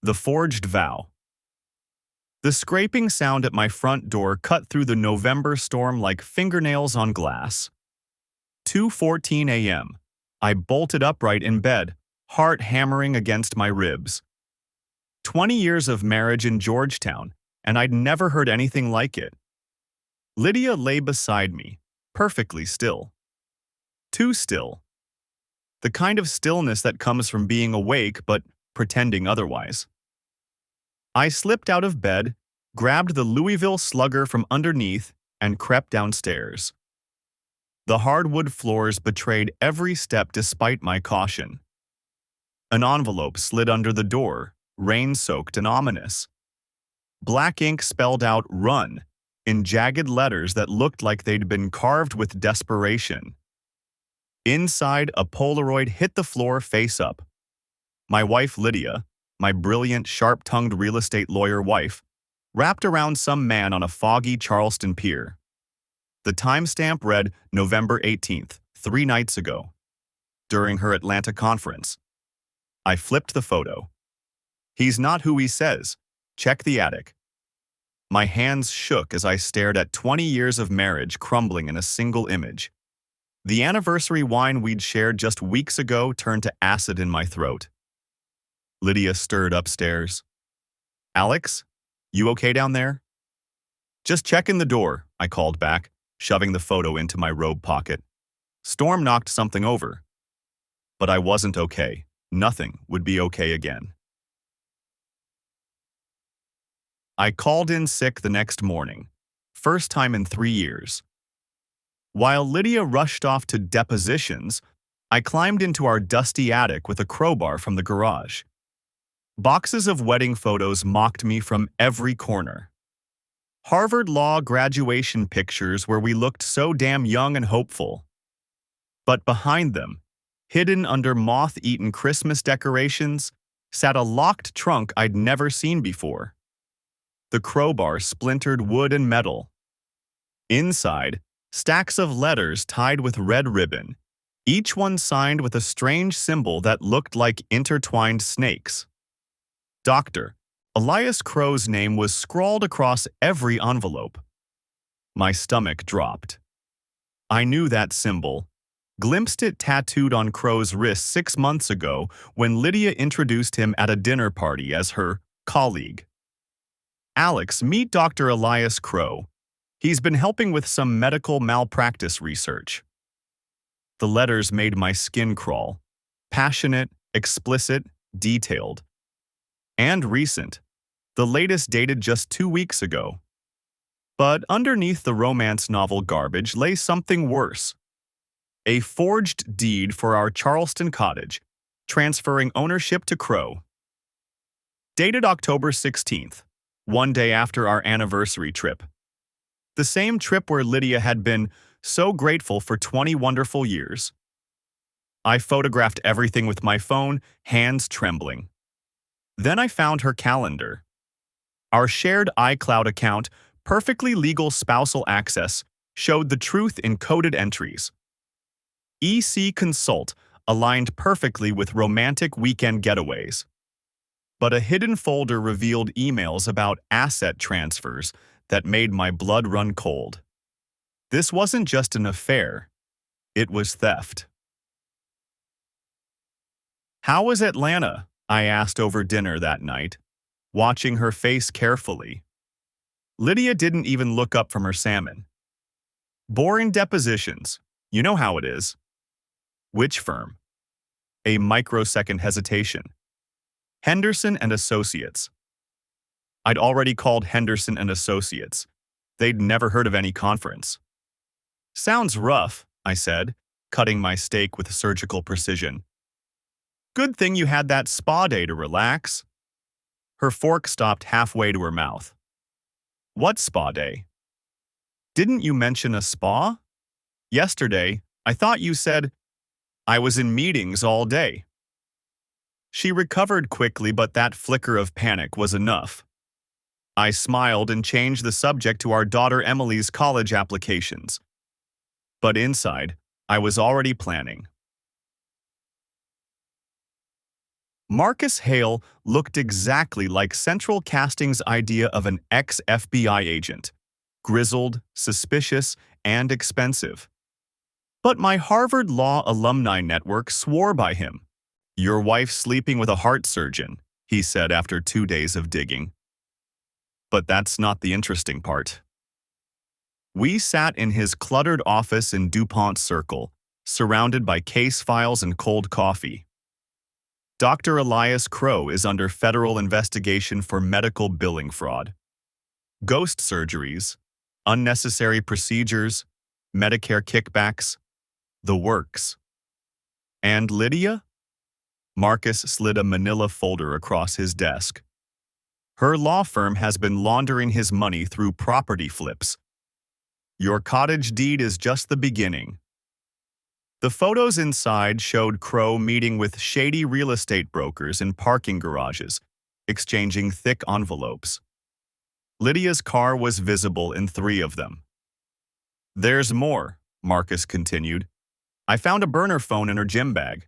The Forged Vow. The scraping sound at my front door cut through the November storm like fingernails on glass. 2:14 a.m. I bolted upright in bed, heart hammering against my ribs. 20 years of marriage in Georgetown, and I'd never heard anything like it. Lydia lay beside me, perfectly still. Too still. The kind of stillness that comes from being awake but pretending otherwise. I slipped out of bed, grabbed the Louisville Slugger from underneath, and crept downstairs. The hardwood floors betrayed every step despite my caution. An envelope slid under the door, rain-soaked and ominous. Black ink spelled out "Run" in jagged letters that looked like they'd been carved with desperation. Inside, a Polaroid hit the floor face up. My wife Lydia, my brilliant, sharp-tongued real estate lawyer wife, wrapped around some man on a foggy Charleston pier. The timestamp read November 18th, 3 nights ago, during her Atlanta conference. I flipped the photo. He's not who he says. Check the attic. My hands shook as I stared at 20 years of marriage crumbling in a single image. The anniversary wine we'd shared just weeks ago turned to acid in my throat. Lydia stirred upstairs. "Alex, you okay down there?" "Just checking the door," I called back, shoving the photo into my robe pocket. Storm knocked something over. But I wasn't okay. Nothing would be okay again. I called in sick the next morning, first time in 3 years. While Lydia rushed off to depositions, I climbed into our dusty attic with a crowbar from the garage. Boxes of wedding photos mocked me from every corner. Harvard Law graduation pictures where we looked so damn young and hopeful. But behind them, hidden under moth-eaten Christmas decorations, sat a locked trunk I'd never seen before. The crowbar splintered wood and metal. Inside, stacks of letters tied with red ribbon, each one signed with a strange symbol that looked like intertwined snakes. Dr. Elias Crow's name was scrawled across every envelope. My stomach dropped. I knew that symbol, glimpsed it tattooed on Crow's wrist 6 months ago when Lydia introduced him at a dinner party as her colleague. "Alex, meet Dr. Elias Crow. He's been helping with some medical malpractice research." The letters made my skin crawl. Passionate, explicit, detailed. And recent. The latest dated just 2 weeks ago. But underneath the romance novel garbage lay something worse. A forged deed for our Charleston cottage, transferring ownership to Crow. Dated October 16th, 1 day after our anniversary trip. The same trip where Lydia had been so grateful for 20 wonderful years. I photographed everything with my phone, hands trembling. Then I found her calendar. Our shared iCloud account, perfectly legal spousal access, showed the truth in coded entries. EC Consult aligned perfectly with romantic weekend getaways. But a hidden folder revealed emails about asset transfers that made my blood run cold. This wasn't just an affair. It was theft. "How was Atlanta?" I asked over dinner that night, watching her face carefully. Lydia didn't even look up from her salmon. "Boring depositions. You know how it is." "Which firm?" A microsecond hesitation. "Henderson and Associates." I'd already called Henderson and Associates. They'd never heard of any conference. "Sounds rough," I said, cutting my steak with surgical precision. "Good thing you had that spa day to relax." Her fork stopped halfway to her mouth. "What spa day?" "Didn't you mention a spa?" "Yesterday, I thought you said." "I was in meetings all day." She recovered quickly, but that flicker of panic was enough. I smiled and changed the subject to our daughter Emily's college applications. But inside, I was already planning. Marcus Hale looked exactly like Central Casting's idea of an ex-FBI agent, grizzled, suspicious, and expensive. But my Harvard Law alumni network swore by him. "Your wife's sleeping with a heart surgeon," he said after 2 days of digging. But that's not the interesting part. We sat in his cluttered office in DuPont Circle, surrounded by case files and cold coffee. Dr. Elias Crow is under federal investigation for medical billing fraud, ghost surgeries, unnecessary procedures, Medicare kickbacks, the works. And Lydia? Marcus slid a manila folder across his desk. Her law firm has been laundering his money through property flips. Your cottage deed is just the beginning. The photos inside showed Crow meeting with shady real estate brokers in parking garages, exchanging thick envelopes. Lydia's car was visible in 3 of them. "There's more," Marcus continued. "I found a burner phone in her gym bag."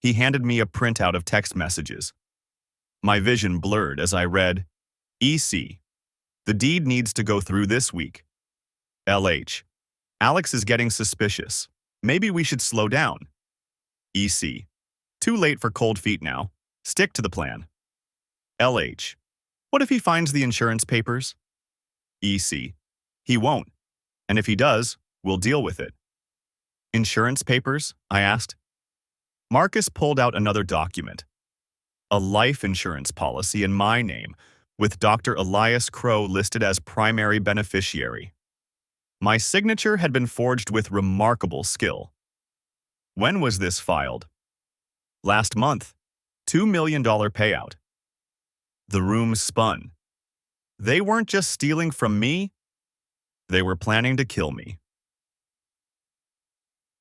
He handed me a printout of text messages. My vision blurred as I read, "EC. The deed needs to go through this week. LH. Alex is getting suspicious. Maybe we should slow down. EC. Too late for cold feet now. Stick to the plan. LH. What if he finds the insurance papers? EC. He won't. And if he does, we'll deal with it." "Insurance papers?" I asked. Marcus pulled out another document. A life insurance policy in my name, with Dr. Elias Crow listed as primary beneficiary. My signature had been forged with remarkable skill. When was this filed? Last month. $2 million payout. The room spun. They weren't just stealing from me, they were planning to kill me.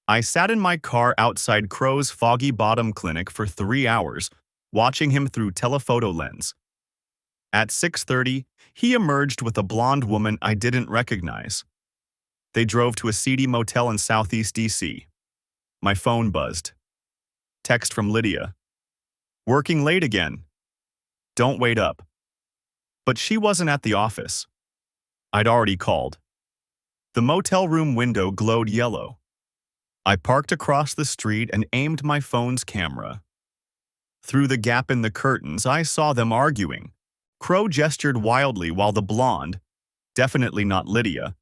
I sat in my car outside Crow's Foggy Bottom Clinic for 3 hours, watching him through telephoto lens. At 6:30, he emerged with a blonde woman I didn't recognize. They drove to a seedy motel in Southeast DC. My phone buzzed. Text from Lydia. "Working late again. Don't wait up." But she wasn't at the office. I'd already called. The motel room window glowed yellow. I parked across the street and aimed my phone's camera. Through the gap in the curtains, I saw them arguing. Crow gestured wildly while the blonde, definitely not Lydia,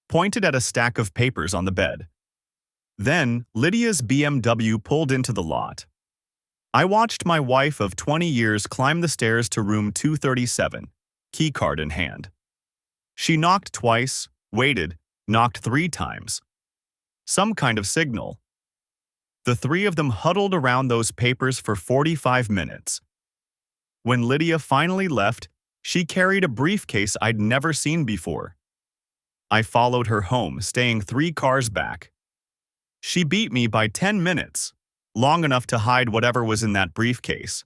pointed at a stack of papers on the bed. Then, Lydia's BMW pulled into the lot. I watched my wife of 20 years climb the stairs to room 237, keycard in hand. She knocked twice, waited, knocked 3 times. Some kind of signal. The 3 of them huddled around those papers for 45 minutes. When Lydia finally left, she carried a briefcase I'd never seen before. I followed her home, staying 3 cars back. She beat me by 10 minutes, long enough to hide whatever was in that briefcase.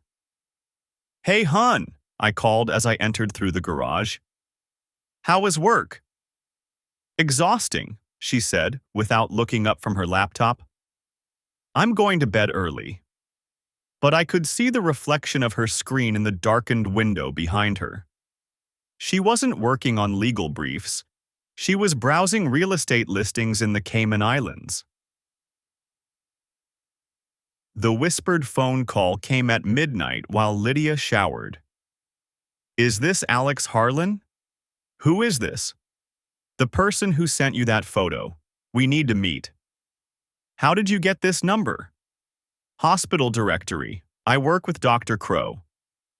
"Hey, hun," I called as I entered through the garage. "How was work?" "Exhausting," she said, without looking up from her laptop. "I'm going to bed early." But I could see the reflection of her screen in the darkened window behind her. She wasn't working on legal briefs. She was browsing real estate listings in the Cayman Islands. The whispered phone call came at midnight while Lydia showered. "Is this Alex Harlan?" "Who is this?" "The person who sent you that photo. We need to meet." "How did you get this number?" "Hospital directory. I work with Dr. Crow.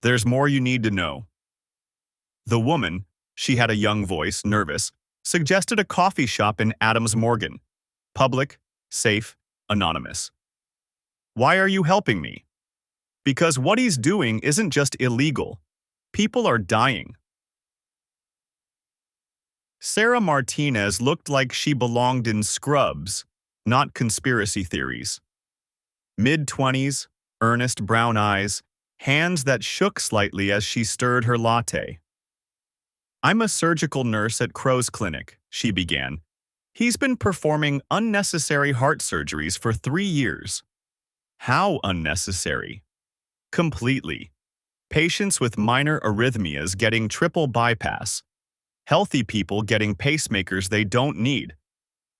There's more you need to know." The woman, she had a young voice, nervous, suggested a coffee shop in Adams Morgan. Public, safe, anonymous. "Why are you helping me?" "Because what he's doing isn't just illegal. People are dying." Sarah Martinez looked like she belonged in Scrubs, not conspiracy theories. Mid-20s, earnest brown eyes, hands that shook slightly as she stirred her latte. "I'm a surgical nurse at Crow's clinic," she began. "He's been performing unnecessary heart surgeries for 3 years." "How unnecessary?" Completely. Patients with minor arrhythmias getting triple bypass. Healthy people getting pacemakers they don't need.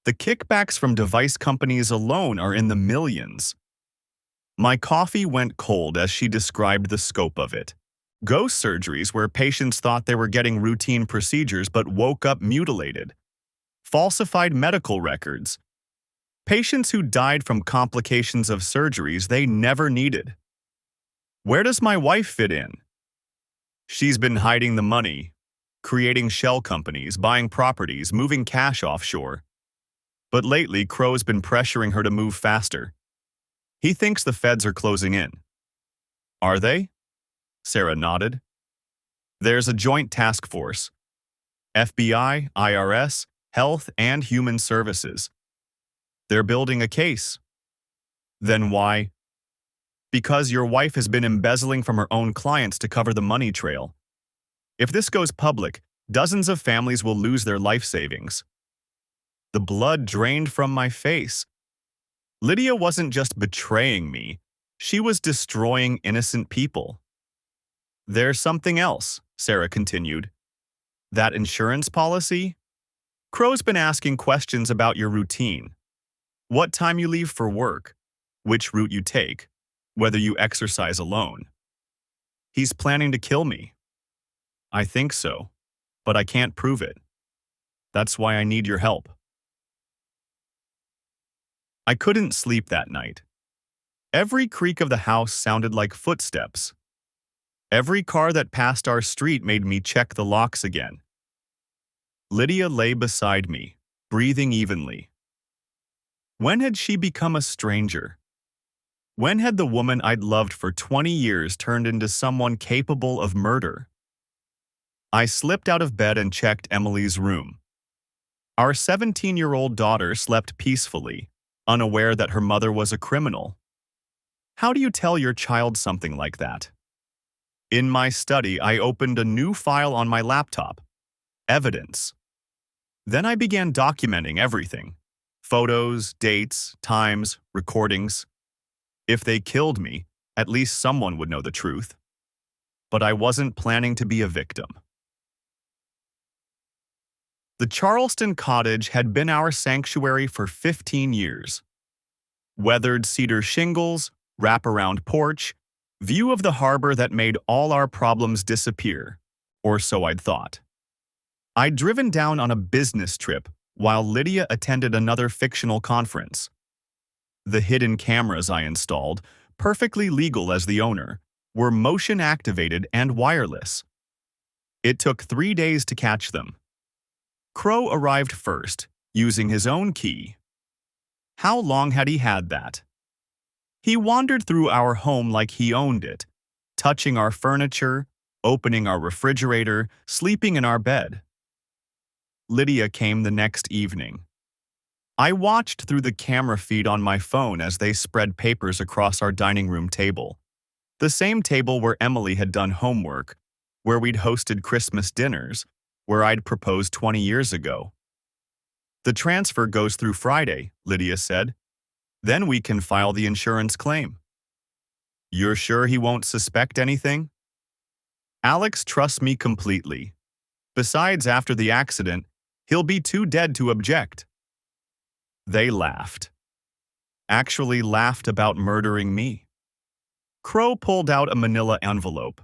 The kickbacks from device companies alone are in the millions. My coffee went cold as she described the scope of it. Ghost surgeries where patients thought they were getting routine procedures but woke up mutilated. Falsified medical records. Patients who died from complications of surgeries they never needed. Where does my wife fit in? She's been hiding the money, creating shell companies, buying properties, moving cash offshore. But lately, Crow's been pressuring her to move faster. He thinks the feds are closing in. Are they? Sarah nodded. There's a joint task force. FBI, IRS, Health and Human Services. They're building a case. Then why? Because your wife has been embezzling from her own clients to cover the money trail. If this goes public, dozens of families will lose their life savings. The blood drained from my face. Lydia wasn't just betraying me, she was destroying innocent people. There's something else, Sarah continued. That insurance policy? Crow's been asking questions about your routine. What time you leave for work, which route you take, whether you exercise alone. He's planning to kill me. I think so, but I can't prove it. That's why I need your help. I couldn't sleep that night. Every creak of the house sounded like footsteps. Every car that passed our street made me check the locks again. Lydia lay beside me, breathing evenly. When had she become a stranger? When had the woman I'd loved for 20 years turned into someone capable of murder? I slipped out of bed and checked Emily's room. Our 17-year-old daughter slept peacefully, unaware that her mother was a criminal. How do you tell your child something like that? In my study, I opened a new file on my laptop. Evidence. Then I began documenting everything. Photos, dates, times, recordings. If they killed me, at least someone would know the truth. But I wasn't planning to be a victim. The Charleston cottage had been our sanctuary for 15 years. Weathered cedar shingles, wraparound porch, view of the harbor that made all our problems disappear, or so I'd thought. I'd driven down on a business trip while Lydia attended another fictional conference. The hidden cameras I installed, perfectly legal as the owner, were motion-activated and wireless. It took 3 days to catch them. Crow arrived first, using his own key. How long had he had that? He wandered through our home like he owned it, touching our furniture, opening our refrigerator, sleeping in our bed. Lydia came the next evening. I watched through the camera feed on my phone as they spread papers across our dining room table. The same table where Emily had done homework, where we'd hosted Christmas dinners, where I'd proposed 20 years ago. The transfer goes through Friday, Lydia said. Then we can file the insurance claim. You're sure he won't suspect anything? Alex trusts me completely. Besides, after the accident, he'll be too dead to object. They laughed. Actually laughed about murdering me. Crow pulled out a manila envelope.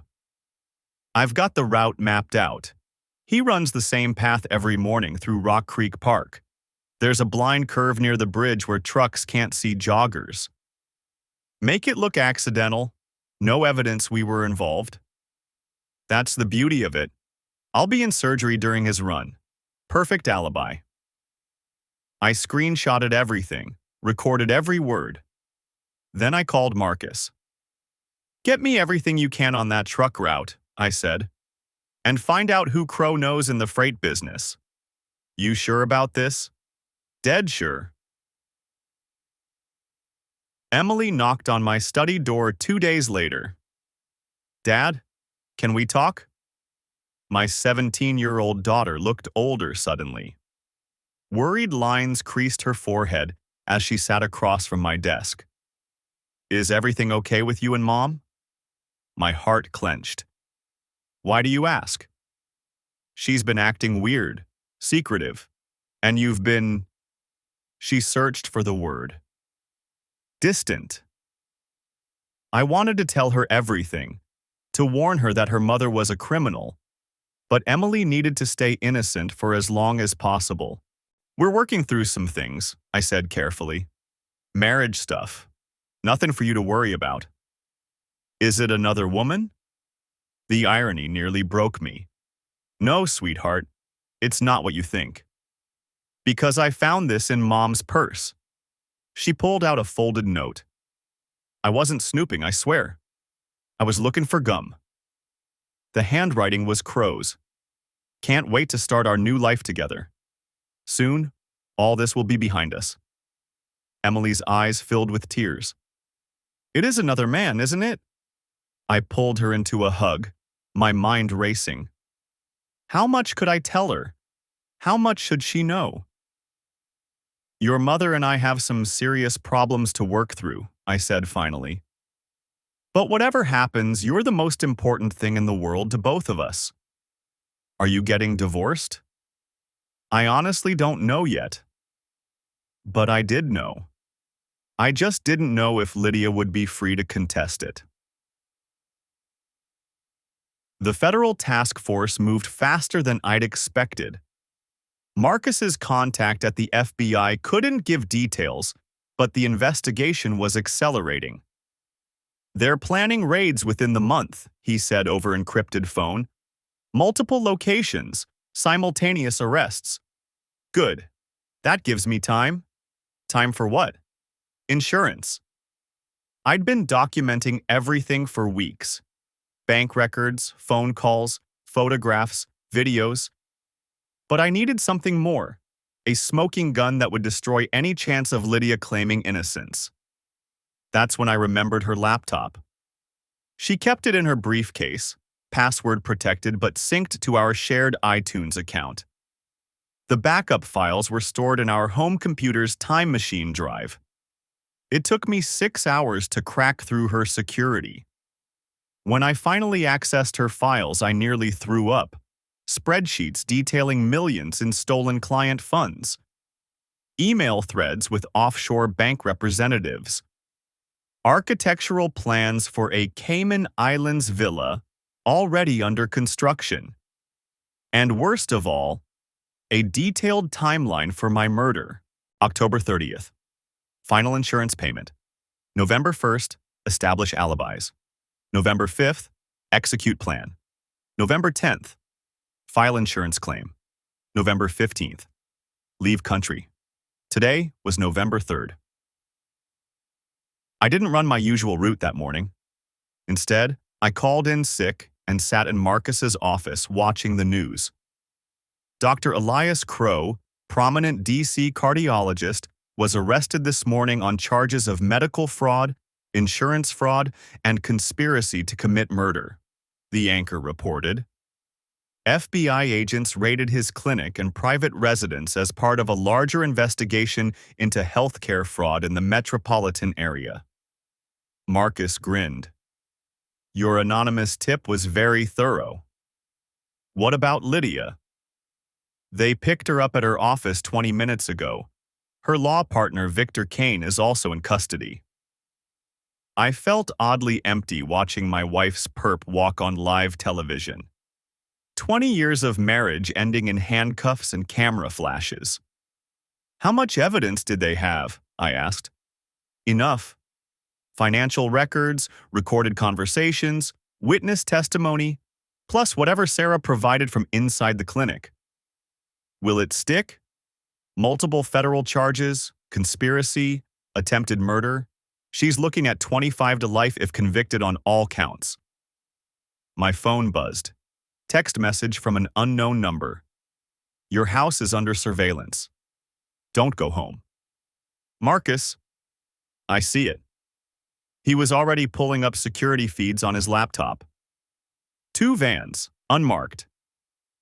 I've got the route mapped out. He runs the same path every morning through Rock Creek Park. There's a blind curve near the bridge where trucks can't see joggers. Make it look accidental. No evidence we were involved. That's the beauty of it. I'll be in surgery during his run. Perfect alibi. I screenshotted everything, recorded every word. Then I called Marcus. Get me everything you can on that truck route, I said. And find out who Crow knows in the freight business. You sure about this? Dead sure. Emily knocked on my study door 2 days later. Dad, can we talk? My 17-year-old daughter looked older suddenly. Worried lines creased her forehead as she sat across from my desk. Is everything okay with you and Mom? My heart clenched. Why do you ask? She's been acting weird, secretive, and you've been… She searched for the word. Distant. I wanted to tell her everything, to warn her that her mother was a criminal, but Emily needed to stay innocent for as long as possible. We're working through some things, I said carefully. Marriage stuff. Nothing for you to worry about. Is it another woman? The irony nearly broke me. No, sweetheart, it's not what you think. Because I found this in Mom's purse. She pulled out a folded note. I wasn't snooping, I swear. I was looking for gum. The handwriting was Crow's. Can't wait to start our new life together. Soon, all this will be behind us. Emily's eyes filled with tears. It is another man, isn't it? I pulled her into a hug, my mind racing. How much could I tell her? How much should she know? Your mother and I have some serious problems to work through, I said finally. But whatever happens, you're the most important thing in the world to both of us. Are you getting divorced? I honestly don't know yet. But I did know. I just didn't know if Lydia would be free to contest it. The federal task force moved faster than I'd expected. Marcus's contact at the FBI couldn't give details, but the investigation was accelerating. They're planning raids within the month, he said over encrypted phone. Multiple locations, simultaneous arrests. Good. That gives me time. Time for what? Insurance. I'd been documenting everything for weeks. Bank records, phone calls, photographs, videos. But I needed something more, a smoking gun that would destroy any chance of Lydia claiming innocence. That's when I remembered her laptop. She kept it in her briefcase, password protected but synced to our shared iTunes account. The backup files were stored in our home computer's time machine drive. It took me 6 hours to crack through her security. When I finally accessed her files, I nearly threw up. Spreadsheets detailing millions in stolen client funds. Email threads with offshore bank representatives. Architectural plans for a Cayman Islands villa already under construction. And worst of all, a detailed timeline for my murder. October 30th. Final insurance payment. November 1st, establish alibis. November 5th, execute plan. November 10th, file insurance claim. November 15th, leave country. Today was November 3rd. I didn't run my usual route that morning. Instead, I called in sick and sat in Marcus's office watching the news. Dr. Elias Crow, prominent DC cardiologist, was arrested this morning on charges of medical fraud, insurance fraud, and conspiracy to commit murder, the anchor reported. FBI agents raided his clinic and private residence as part of a larger investigation into healthcare fraud in the metropolitan area. Marcus grinned. Your anonymous tip was very thorough. What about Lydia? They picked her up at her office 20 minutes ago. Her law partner, Victor Kane, is also in custody. I felt oddly empty watching my wife's perp walk on live television. 20 years of marriage ending in handcuffs and camera flashes. How much evidence did they have? I asked. Enough. Financial records, recorded conversations, witness testimony, plus whatever Sarah provided from inside the clinic. Will it stick? Multiple federal charges, conspiracy, attempted murder. She's looking at 25 to life if convicted on all counts. My phone buzzed. Text message from an unknown number. Your house is under surveillance. Don't go home. Marcus. I see it. He was already pulling up security feeds on his laptop. 2 vans, unmarked.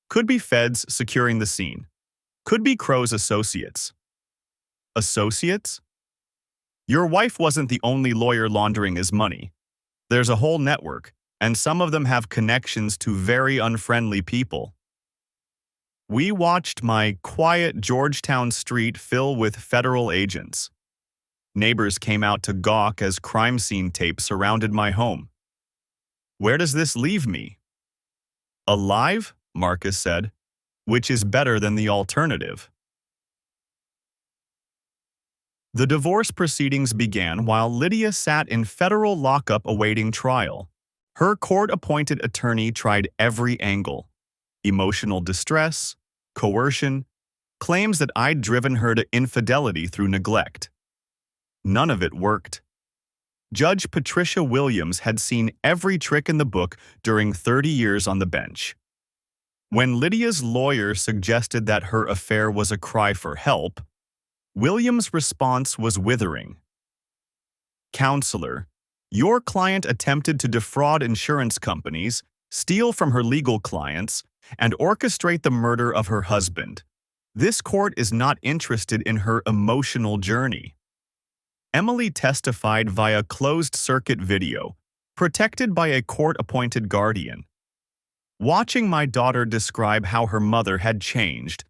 Could be feds securing the scene. Could be Crow's associates. Associates? Your wife wasn't the only lawyer laundering his money. There's a whole network, and some of them have connections to very unfriendly people. We watched my quiet Georgetown street fill with federal agents. Neighbors came out to gawk as crime scene tape surrounded my home. Where does this leave me? Alive, Marcus said, which is better than the alternative. The divorce proceedings began while Lydia sat in federal lockup awaiting trial. Her court-appointed attorney tried every angle: emotional distress, coercion, claims that I'd driven her to infidelity through neglect. None of it worked. Judge Patricia Williams had seen every trick in the book during 30 years on the bench. When Lydia's lawyer suggested that her affair was a cry for help, Williams' response was withering. "Counselor, your client attempted to defraud insurance companies, steal from her legal clients, and orchestrate the murder of her husband. This court is not interested in her emotional journey." Emily testified via closed-circuit video, protected by a court-appointed guardian. Watching my daughter describe how her mother had changed,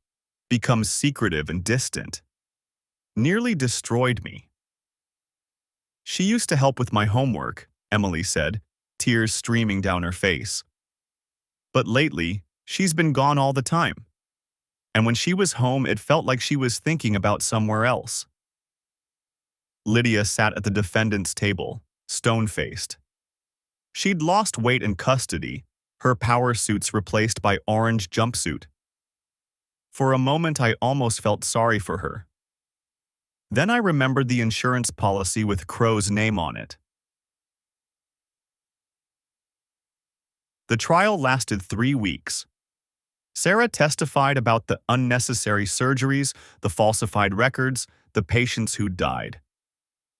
become secretive and distant, nearly destroyed me. "She used to help with my homework," Emily said, tears streaming down her face. "But lately, she's been gone all the time. And when she was home, it felt like she was thinking about somewhere else." Lydia sat at the defendant's table, stone-faced. She'd lost weight in custody, her power suits replaced by orange jumpsuit. For a moment, I almost felt sorry for her. Then I remembered the insurance policy with Crow's name on it. The trial lasted 3 weeks. Sarah testified about the unnecessary surgeries, the falsified records, the patients who died.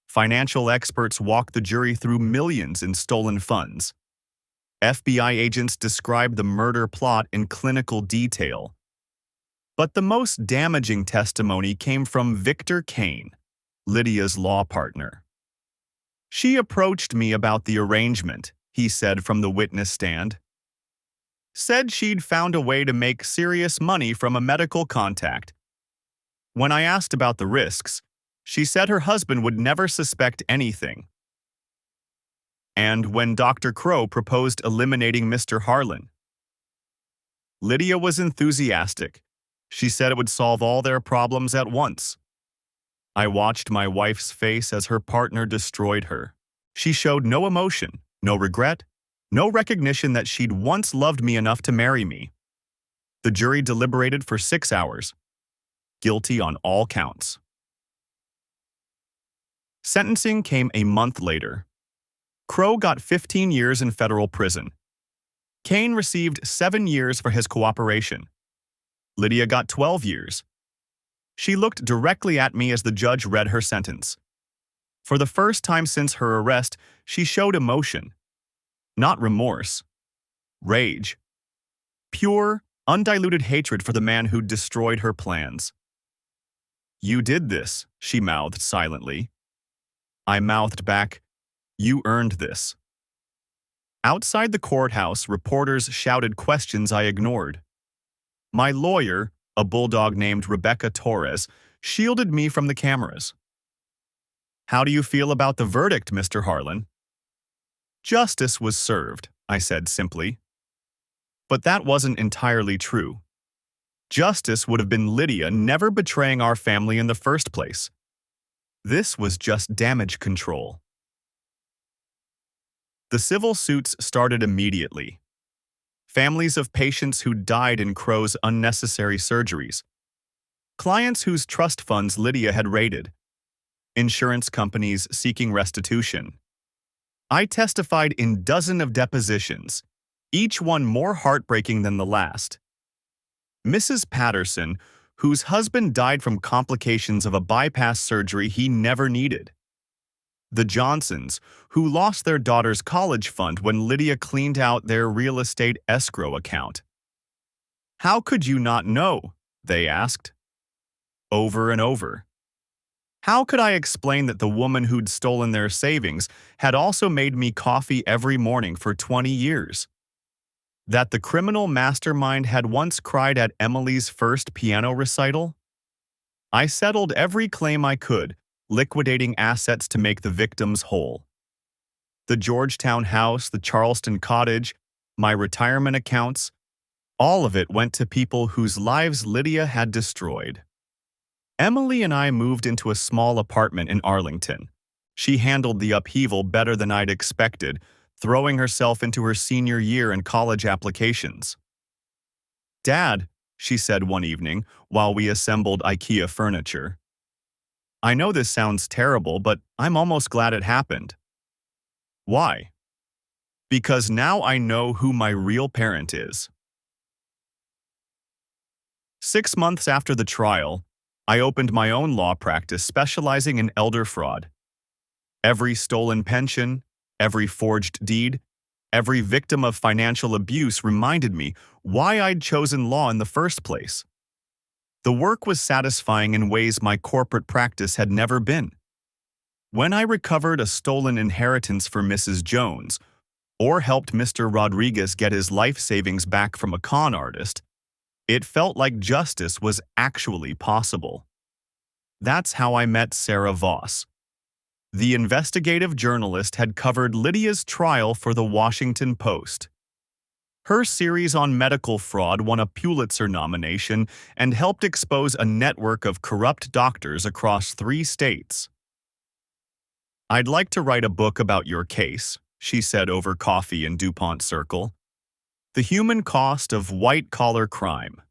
Financial experts walked the jury through millions in stolen funds. FBI agents described the murder plot in clinical detail. But the most damaging testimony came from Victor Kane, Lydia's law partner. "She approached me about the arrangement," he said from the witness stand. "Said she'd found a way to make serious money from a medical contact. When I asked about the risks, she said her husband would never suspect anything. And when Dr. Crow proposed eliminating Mr. Harlan, Lydia was enthusiastic. She said it would solve all their problems at once." I watched my wife's face as her partner destroyed her. She showed no emotion, no regret, no recognition that she'd once loved me enough to marry me. The jury deliberated for 6 hours. Guilty on all counts. Sentencing came a month later. Crow got 15 years in federal prison. Kane received 7 years for his cooperation. Lydia got 12 years. She looked directly at me as the judge read her sentence. For the first time since her arrest, she showed emotion. Not remorse. Rage. Pure, undiluted hatred for the man who'd destroyed her plans. "You did this," she mouthed silently. I mouthed back, "You earned this." Outside the courthouse, reporters shouted questions I ignored. My lawyer, a bulldog named Rebecca Torres, shielded me from the cameras. "How do you feel about the verdict, Mr. Harlan?" "Justice was served," I said simply. But that wasn't entirely true. Justice would have been Lydia never betraying our family in the first place. This was just damage control. The civil suits started immediately. Families of patients who died in Crow's unnecessary surgeries. Clients whose trust funds Lydia had raided. Insurance companies seeking restitution. I testified in dozens of depositions, each one more heartbreaking than the last. Mrs. Patterson, whose husband died from complications of a bypass surgery he never needed. The Johnsons, who lost their daughter's college fund when Lydia cleaned out their real estate escrow account. "How could you not know?" they asked. Over and over. How could I explain that the woman who'd stolen their savings had also made me coffee every morning for 20 years? That the criminal mastermind had once cried at Emily's first piano recital? I settled every claim I could, liquidating assets to make the victims whole. The Georgetown house, the Charleston cottage, my retirement accounts, all of it went to people whose lives Lydia had destroyed. Emily and I moved into a small apartment in Arlington. She handled the upheaval better than I'd expected, throwing herself into her senior year and college applications. "Dad," she said one evening while we assembled IKEA furniture, "I know this sounds terrible, but I'm almost glad it happened." "Why?" "Because now I know who my real parent is." 6 months after the trial, I opened my own law practice specializing in elder fraud. Every stolen pension, every forged deed, every victim of financial abuse reminded me why I'd chosen law in the first place. The work was satisfying in ways my corporate practice had never been. When I recovered a stolen inheritance for Mrs. Jones, or helped Mr. Rodriguez get his life savings back from a con artist, it felt like justice was actually possible. That's how I met Sarah Voss. The investigative journalist had covered Lydia's trial for the Washington Post. Her series on medical fraud won a Pulitzer nomination and helped expose a network of corrupt doctors across 3 states. "I'd like to write a book about your case," she said over coffee in DuPont Circle. "The human cost of white-collar crime."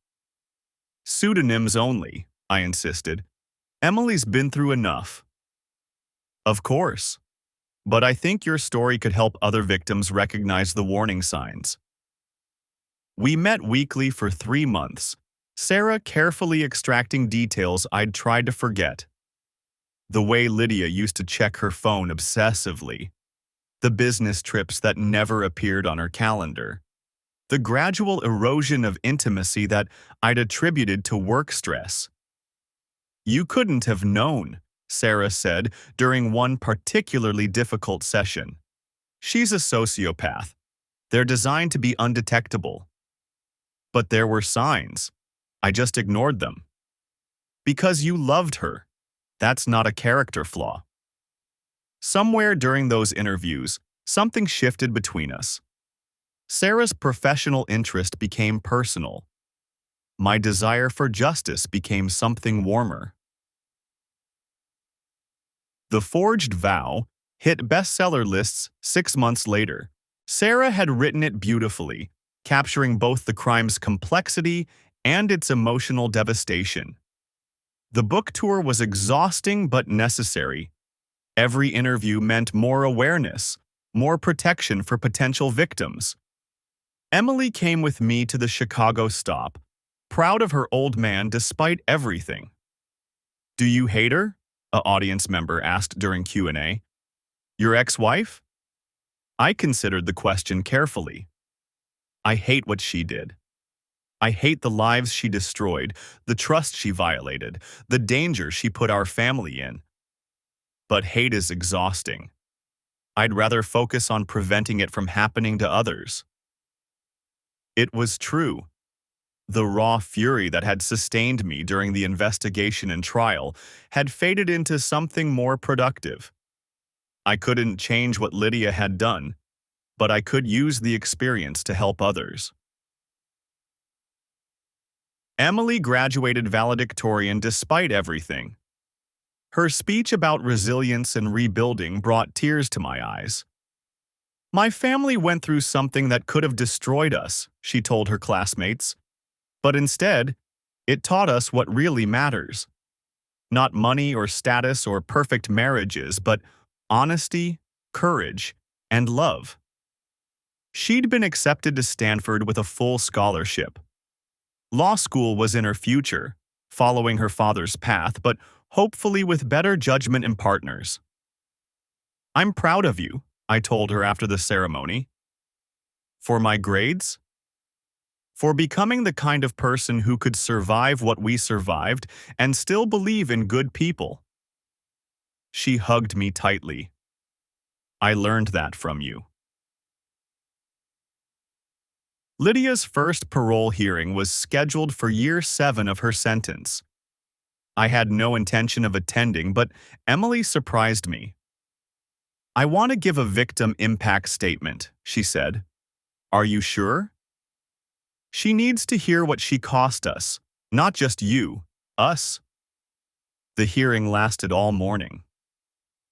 "Pseudonyms only," I insisted. "Emily's been through enough." "Of course. But I think your story could help other victims recognize the warning signs." We met weekly for 3 months, Sarah carefully extracting details I'd tried to forget. The way Lydia used to check her phone obsessively, the business trips that never appeared on her calendar, the gradual erosion of intimacy that I'd attributed to work stress. "You couldn't have known," Sarah said during one particularly difficult session. "She's a sociopath. They're designed to be undetectable." But there were signs. I just ignored them. "Because you loved her. That's not a character flaw." Somewhere during those interviews, something shifted between us. Sarah's professional interest became personal. My desire for justice became something warmer. The Forged Vow hit bestseller lists 6 months later. Sarah had written it beautifully, capturing both the crime's complexity and its emotional devastation. The book tour was exhausting but necessary. Every interview meant more awareness, more protection for potential victims. Emily came with me to the Chicago stop, proud of her old man despite everything. "Do you hate her?" an audience member asked during Q&A. "Your ex-wife?" I considered the question carefully. "I hate what she did. I hate the lives she destroyed, the trust she violated, the danger she put our family in. But hate is exhausting. I'd rather focus on preventing it from happening to others." It was true. The raw fury that had sustained me during the investigation and trial had faded into something more productive. I couldn't change what Lydia had done, but I could use the experience to help others. Emily graduated valedictorian despite everything. Her speech about resilience and rebuilding brought tears to my eyes. "My family went through something that could have destroyed us," she told her classmates. "But instead, it taught us what really matters. Not money or status or perfect marriages, but honesty, courage, and love." She'd been accepted to Stanford with a full scholarship. Law school was in her future, following her father's path, but hopefully with better judgment and partners. "I'm proud of you," I told her after the ceremony. "For my grades? For becoming the kind of person who could survive what we survived and still believe in good people." She hugged me tightly. I learned that from you. Lydia's first parole hearing was scheduled for year 7 of her sentence. I had no intention of attending, but Emily surprised me. I want to give a victim impact statement, she said. Are you sure? She needs to hear what she cost us, not just you, us. The hearing lasted all morning.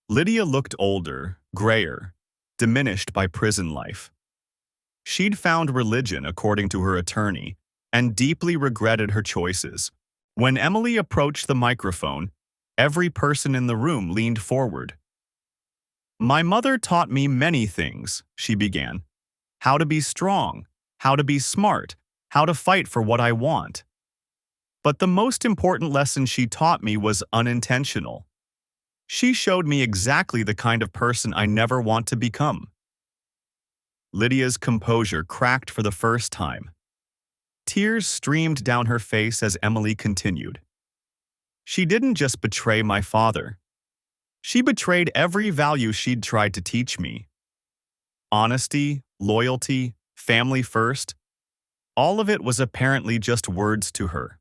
Lydia looked older, grayer, diminished by prison life. She'd found religion, according to her attorney, and deeply regretted her choices. When Emily approached the microphone, every person in the room leaned forward. My mother taught me many things, she began. How to be strong, how to be smart, how to fight for what I want. But the most important lesson she taught me was unintentional. She showed me exactly the kind of person I never want to become. Lydia's composure cracked for the first time. Tears streamed down her face as Emily continued. She didn't just betray my father. She betrayed every value she'd tried to teach me. Honesty, loyalty, family first. All of it was apparently just words to her.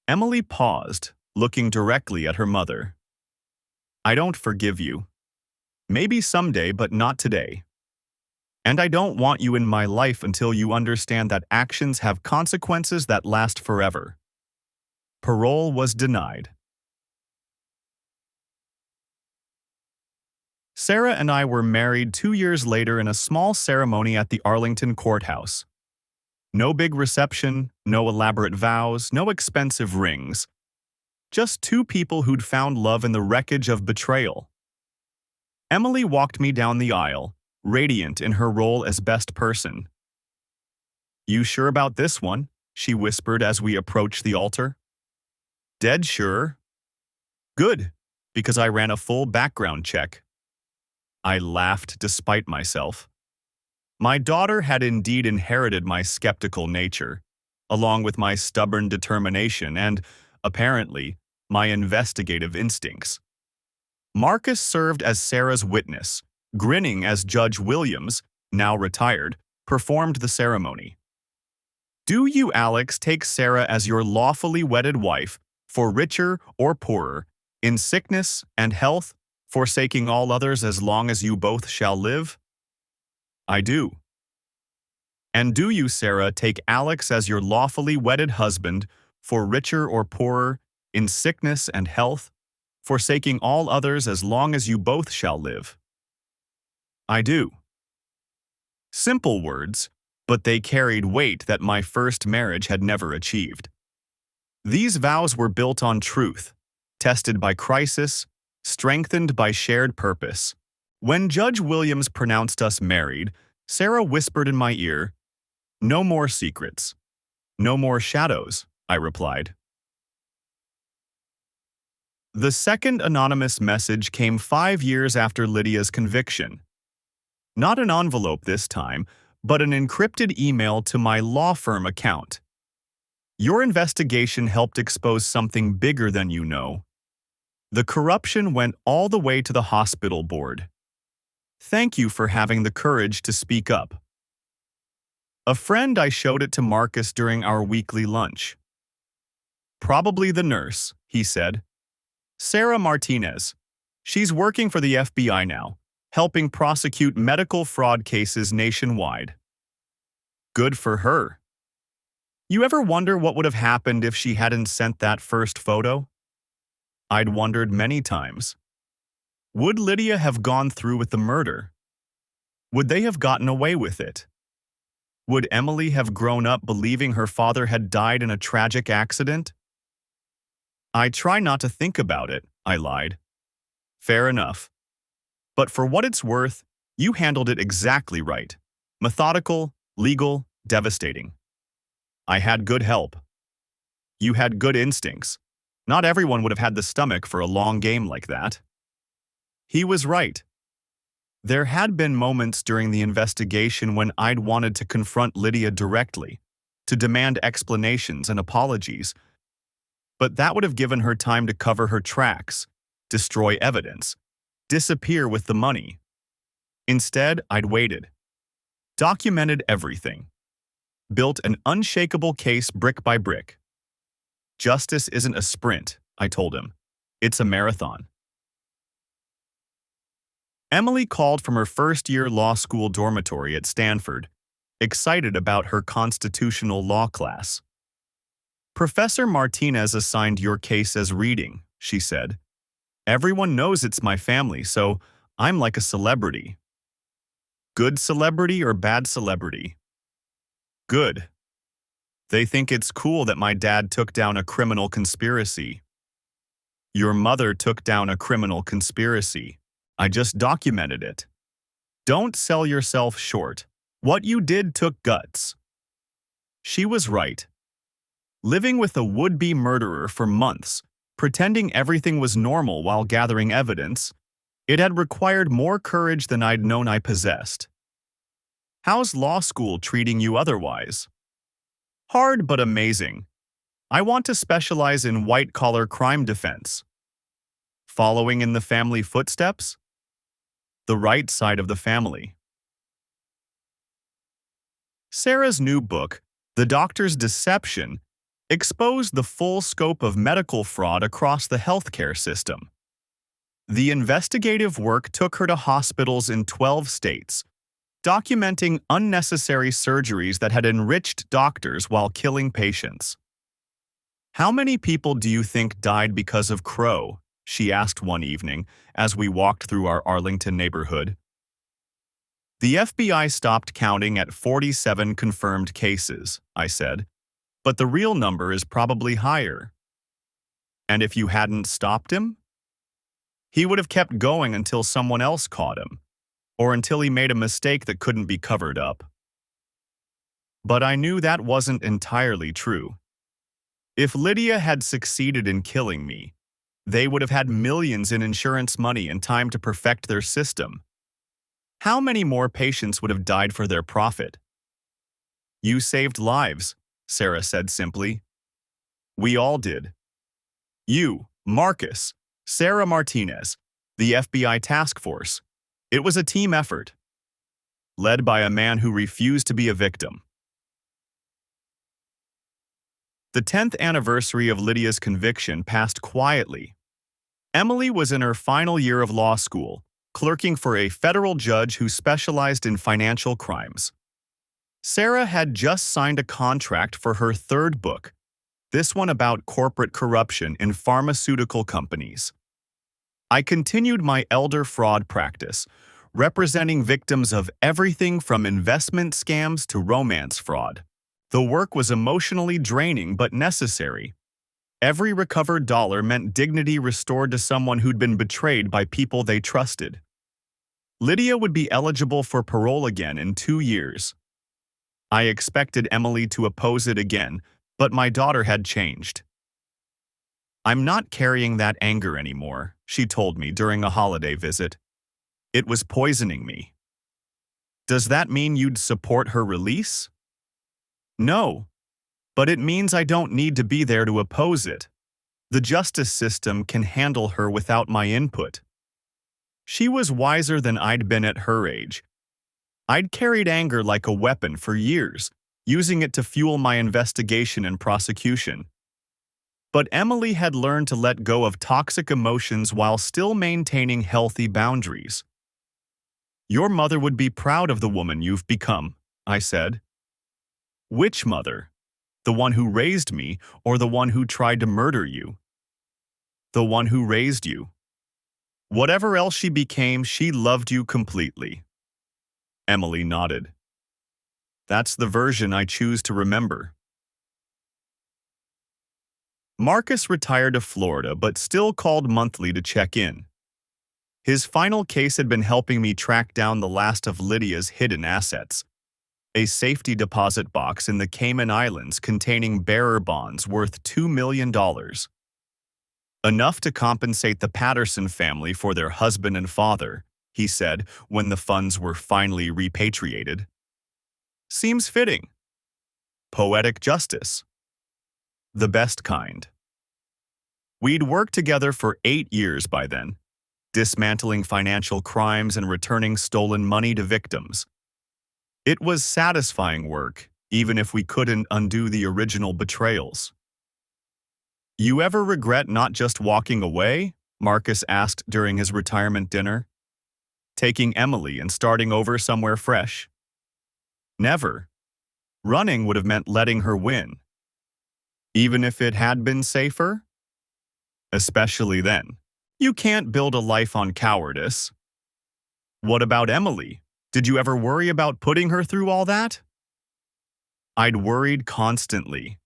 Emily paused, looking directly at her mother. I don't forgive you. Maybe someday, but not today. And I don't want you in my life until you understand that actions have consequences that last forever. Parole was denied. Sarah and I were married 2 years later in a small ceremony at the Arlington courthouse. No big reception, no elaborate vows, no expensive rings. Just 2 people who'd found love in the wreckage of betrayal. Emily walked me down the aisle, radiant in her role as best person. You sure about this one? She whispered as we approached the altar. Dead sure. Good, because I ran a full background check. I laughed despite myself. My daughter had indeed inherited my skeptical nature, along with my stubborn determination and, apparently, my investigative instincts. Marcus served as Sarah's witness, grinning as Judge Williams, now retired, performed the ceremony. Do you, Alex, take Sarah as your lawfully wedded wife, for richer or poorer, in sickness and health, forsaking all others as long as you both shall live? I do. And do you, Sarah, take Alex as your lawfully wedded husband, for richer or poorer, in sickness and health, forsaking all others as long as you both shall live? I do. Simple words, but they carried weight that my first marriage had never achieved. These vows were built on truth, tested by crisis, strengthened by shared purpose. When Judge Williams pronounced us married, Sarah whispered in my ear, "No more secrets. No more shadows," I replied. The second anonymous message came 5 years after Lydia's conviction. Not an envelope this time, but an encrypted email to my law firm account. Your investigation helped expose something bigger than you know. The corruption went all the way to the hospital board. Thank you for having the courage to speak up. A friend, I showed it to Marcus during our weekly lunch. Probably the nurse, he said. Sarah Martinez. She's working for the FBI now, helping prosecute medical fraud cases nationwide. Good for her. You ever wonder what would have happened if she hadn't sent that first photo? I'd wondered many times. Would Lydia have gone through with the murder? Would they have gotten away with it? Would Emily have grown up believing her father had died in a tragic accident? I try not to think about it, I lied. Fair enough. But for what it's worth, you handled it exactly right. Methodical, legal, devastating. I had good help. You had good instincts. Not everyone would have had the stomach for a long game like that. He was right. There had been moments during the investigation when I'd wanted to confront Lydia directly, to demand explanations and apologies, but that would have given her time to cover her tracks, destroy evidence, disappear with the money. Instead, I'd waited, documented everything, built an unshakable case brick by brick. Justice isn't a sprint, I told him. It's a marathon. Emily called from her first-year law school dormitory at Stanford, excited about her constitutional law class. Professor Martinez assigned your case as reading, she said. Everyone knows it's my family, so I'm like a celebrity. Good celebrity or bad celebrity? Good. They think it's cool that my dad took down a criminal conspiracy. Your mother took down a criminal conspiracy. I just documented it. Don't sell yourself short. What you did took guts. She was right. Living with a would-be murderer for months, pretending everything was normal while gathering evidence, it had required more courage than I'd known I possessed. How's law school treating you otherwise? Hard but amazing. I want to specialize in white-collar crime defense. Following in the family footsteps? The right side of the family. Sarah's new book, The Doctor's Deception, exposed the full scope of medical fraud across the healthcare system. The investigative work took her to hospitals in 12 states, documenting unnecessary surgeries that had enriched doctors while killing patients. How many people do you think died because of Crow? She asked one evening as we walked through our Arlington neighborhood. The FBI stopped counting at 47 confirmed cases, I said, but the real number is probably higher. And if you hadn't stopped him? He would have kept going until someone else caught him, or until he made a mistake that couldn't be covered up. But I knew that wasn't entirely true. If Lydia had succeeded in killing me, they would have had millions in insurance money and time to perfect their system. How many more patients would have died for their profit? You saved lives, Sarah said simply. We all did. You, Marcus, Sarah Martinez, the FBI task force. It was a team effort, led by a man who refused to be a victim. The 10th anniversary of Lydia's conviction passed quietly. Emily was in her final year of law school, clerking for a federal judge who specialized in financial crimes. Sarah had just signed a contract for her third book, this one about corporate corruption in pharmaceutical companies. I continued my elder fraud practice, representing victims of everything from investment scams to romance fraud. The work was emotionally draining but necessary. Every recovered dollar meant dignity restored to someone who'd been betrayed by people they trusted. Lydia would be eligible for parole again in 2 years. I expected Emily to oppose it again, but my daughter had changed. I'm not carrying that anger anymore, she told me during a holiday visit. It was poisoning me. Does that mean you'd support her release? No, but it means I don't need to be there to oppose it. The justice system can handle her without my input. She was wiser than I'd been at her age. I'd carried anger like a weapon for years, using it to fuel my investigation and prosecution. But Emily had learned to let go of toxic emotions while still maintaining healthy boundaries. Your mother would be proud of the woman you've become, I said. Which mother? The one who raised me or the one who tried to murder you? The one who raised you. Whatever else she became, she loved you completely. Emily nodded. That's the version I choose to remember. Marcus retired to Florida but still called monthly to check in. His final case had been helping me track down the last of Lydia's hidden assets, a safety deposit box in the Cayman Islands containing bearer bonds worth $2 million. Enough to compensate the Patterson family for their husband and father, he said when the funds were finally repatriated. Seems fitting. Poetic justice. The best kind. We'd worked together for 8 years by then, dismantling financial crimes and returning stolen money to victims. It was satisfying work, even if we couldn't undo the original betrayals. You ever regret not just walking away? Marcus asked during his retirement dinner. Taking Emily and starting over somewhere fresh? Never. Running would have meant letting her win. Even if it had been safer? Especially then. You can't build a life on cowardice. What about Emily? Did you ever worry about putting her through all that? I'd worried constantly.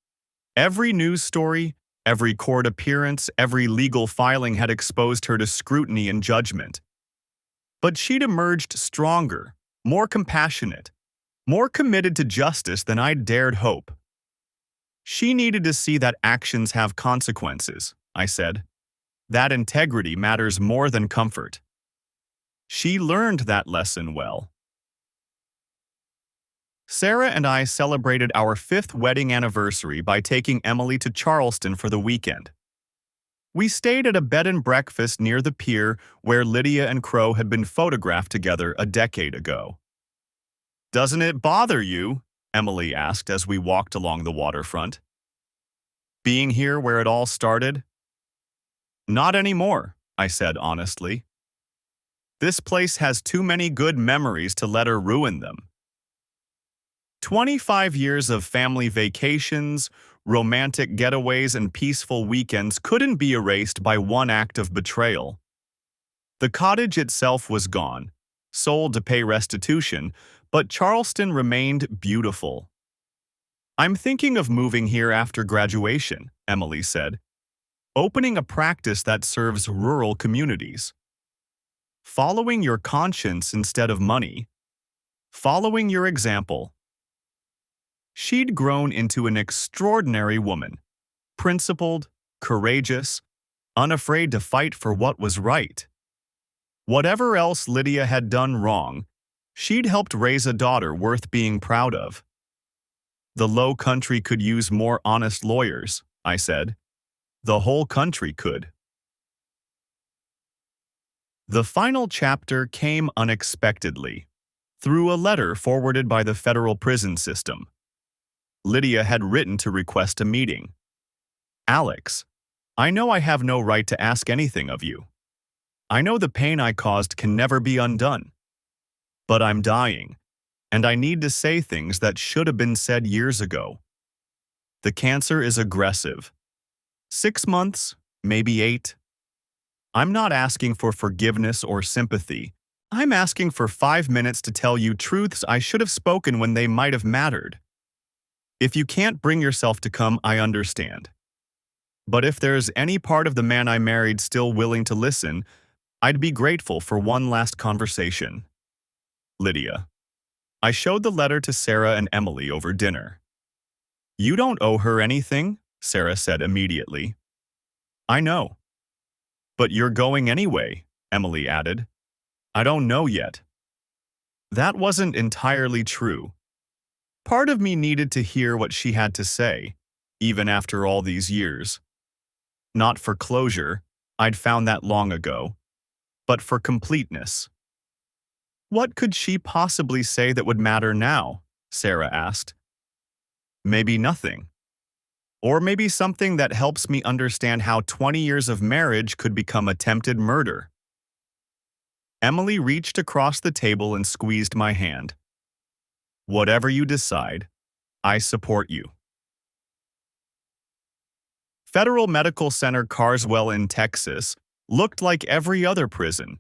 Every news story, every court appearance, every legal filing had exposed her to scrutiny and judgment. But she'd emerged stronger, more compassionate, more committed to justice than I'd dared hope. She needed to see that actions have consequences, I said. That integrity matters more than comfort. She learned that lesson well. Sarah and I celebrated our 5th wedding anniversary by taking Emily to Charleston for the weekend. We stayed at a bed and breakfast near the pier where Lydia and Crow had been photographed together a decade ago. "Doesn't it bother you?" Emily asked as we walked along the waterfront. "Being here where it all started?" "Not anymore," I said honestly. "This place has too many good memories to let her ruin them." 25 years of family vacations, romantic getaways, and peaceful weekends couldn't be erased by one act of betrayal. The cottage itself was gone, sold to pay restitution, but Charleston remained beautiful. "I'm thinking of moving here after graduation," Emily said, "opening a practice that serves rural communities. Following your conscience instead of money. Following your example." She'd grown into an extraordinary woman, principled, courageous, unafraid to fight for what was right. Whatever else Lydia had done wrong, she'd helped raise a daughter worth being proud of. "The Low Country could use more honest lawyers," I said. "The whole country could." The final chapter came unexpectedly, through a letter forwarded by the federal prison system. Lydia had written to request a meeting. "Alex, I know I have no right to ask anything of you. I know the pain I caused can never be undone. But I'm dying, and I need to say things that should have been said years ago. The cancer is aggressive. 6 months, maybe 8. I'm not asking for forgiveness or sympathy. I'm asking for 5 minutes to tell you truths I should have spoken when they might have mattered. If you can't bring yourself to come, I understand. But if there's any part of the man I married still willing to listen, I'd be grateful for one last conversation. Lydia." I showed the letter to Sarah and Emily over dinner. "You don't owe her anything," Sarah said immediately. "I know." "But you're going anyway," Emily added. "I don't know yet." That wasn't entirely true. Part of me needed to hear what she had to say, even after all these years. Not for closure, I'd found that long ago, but for completeness. "What could she possibly say that would matter now?" Sarah asked. "Maybe nothing. Or maybe something that helps me understand how 20 years of marriage could become attempted murder." Emily reached across the table and squeezed my hand. "Whatever you decide, I support you." Federal Medical Center Carswell in Texas looked like every other prison.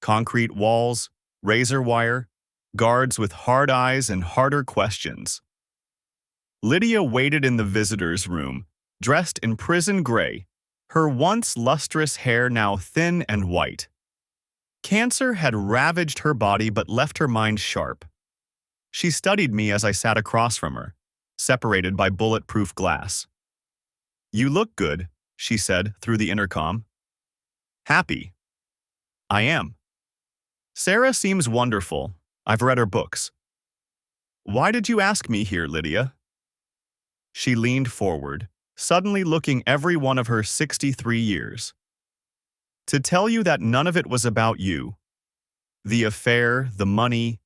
Concrete walls, razor wire, guards with hard eyes and harder questions. Lydia waited in the visitor's room, dressed in prison gray, her once lustrous hair now thin and white. Cancer had ravaged her body but left her mind sharp. She studied me as I sat across from her, separated by bulletproof glass. "You look good," she said through the intercom. "Happy." "I am." "Sarah seems wonderful. I've read her books." "Why did you ask me here, Lydia?" She leaned forward, suddenly looking every one of her 63 years. To tell you that none of it was about you. The affair, the money,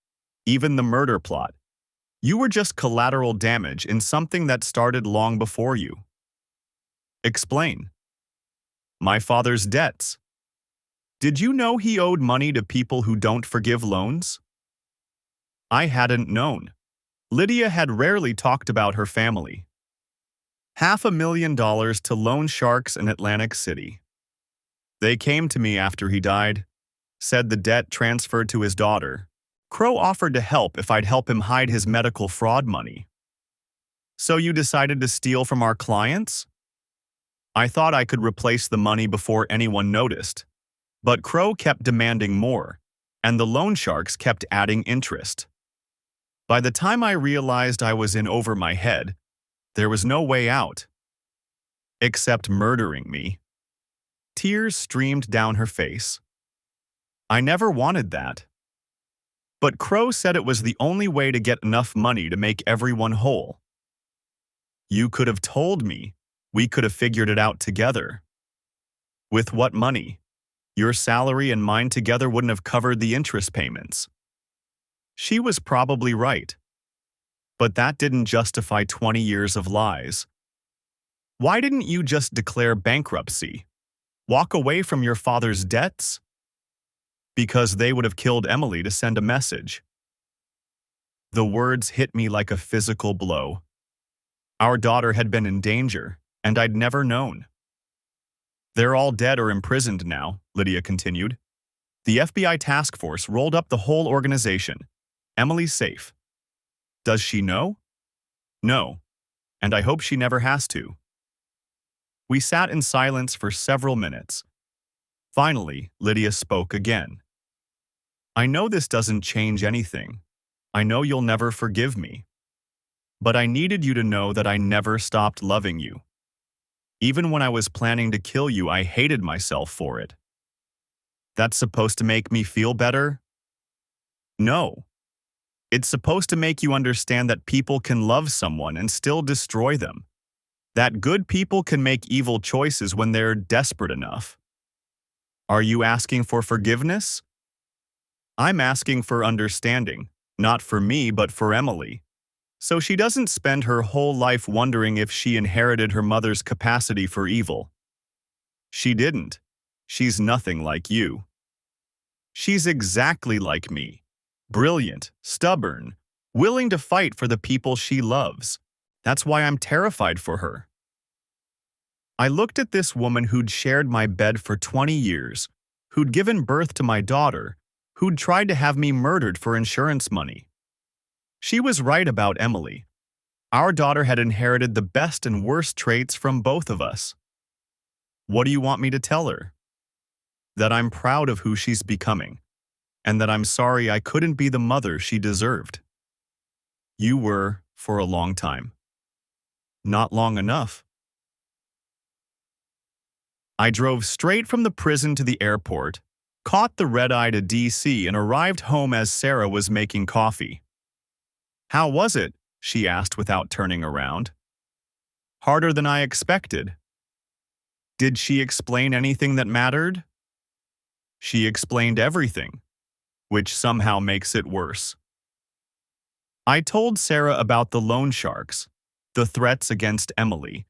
even the murder plot. You were just collateral damage in something that started long before you. Explain. My father's debts. Did you know he owed money to people who don't forgive loans? I hadn't known. Lydia had rarely talked about her family. $500,000 to loan sharks in Atlantic City. They came to me after he died, said the debt transferred to his daughter. Crow offered to help if I'd help him hide his medical fraud money. So you decided to steal from our clients? I thought I could replace the money before anyone noticed. But Crow kept demanding more, and the loan sharks kept adding interest. By the time I realized I was in over my head, there was no way out. Except murdering me. Tears streamed down her face. I never wanted that. But Crow said it was the only way to get enough money to make everyone whole. You could have told me. We could have figured it out together. With what money? Your salary and mine together wouldn't have covered the interest payments. She was probably right. But that didn't justify 20 years of lies. Why didn't you just declare bankruptcy? Walk away from your father's debts? Because they would have killed Emily to send a message. The words hit me like a physical blow. Our daughter had been in danger, and I'd never known. They're all dead or imprisoned now, Lydia continued. The FBI task force rolled up the whole organization. Emily's safe. Does she know? No, and I hope she never has to. We sat in silence for several minutes. Finally, Lydia spoke again. I know this doesn't change anything. I know you'll never forgive me. But I needed you to know that I never stopped loving you. Even when I was planning to kill you, I hated myself for it. That's supposed to make me feel better? No. It's supposed to make you understand that people can love someone and still destroy them. That good people can make evil choices when they're desperate enough. Are you asking for forgiveness? I'm asking for understanding, not for me but for Emily. So she doesn't spend her whole life wondering if she inherited her mother's capacity for evil. She didn't. She's nothing like you. She's exactly like me. Brilliant, stubborn, willing to fight for the people she loves. That's why I'm terrified for her. I looked at this woman who'd shared my bed for 20 years, who'd given birth to my daughter, who'd tried to have me murdered for insurance money. She was right about Emily. Our daughter had inherited the best and worst traits from both of us. What do you want me to tell her? That I'm proud of who she's becoming, and that I'm sorry I couldn't be the mother she deserved. You were, for a long time. Not long enough. I drove straight from the prison to the airport, caught the red-eye to DC, and arrived home as Sarah was making coffee. How was it? She asked without turning around. Harder than I expected. Did she explain anything that mattered? She explained everything, which somehow makes it worse. I told Sarah about the loan sharks, the threats against Emily,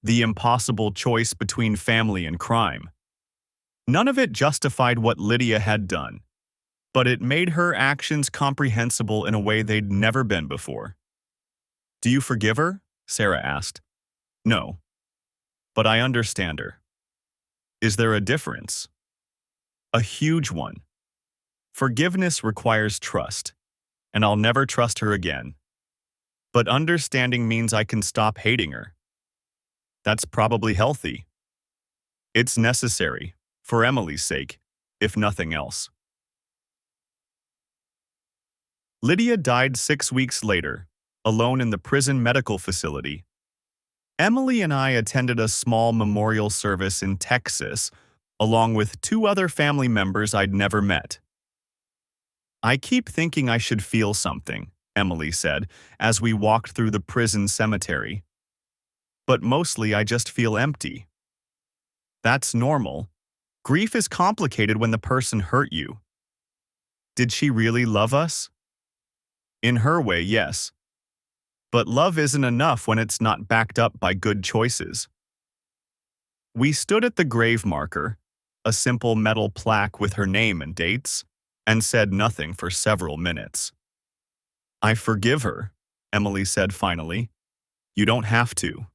the impossible choice between family and crime. None of it justified what Lydia had done, but it made her actions comprehensible in a way they'd never been before. Do you forgive her? Sarah asked. No, but I understand her. Is there a difference? A huge one. Forgiveness requires trust, and I'll never trust her again. But understanding means I can stop hating her. That's probably healthy. It's necessary, for Emily's sake, if nothing else. Lydia died 6 weeks later, alone in the prison medical facility. Emily and I attended a small memorial service in Texas, along with 2 other family members I'd never met. I keep thinking I should feel something, Emily said, as we walked through the prison cemetery. but mostly I just feel empty. That's normal. Grief is complicated when the person hurt you. Did she really love us? In her way, yes. But love isn't enough when it's not backed up by good choices. We stood at the grave marker, a simple metal plaque with her name and dates, and said nothing for several minutes. I forgive her, Emily said finally. You don't have to.